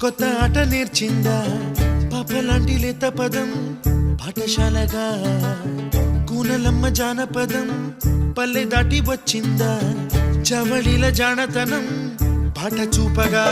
కొత్త ఆట నేర్చిందా పాపలాంటి లేత పదం పాఠశాలగా కూనలమ్మ జానపదం పల్లె దాటి వచ్చిందా చవళిల జానతనం పాట చూపగా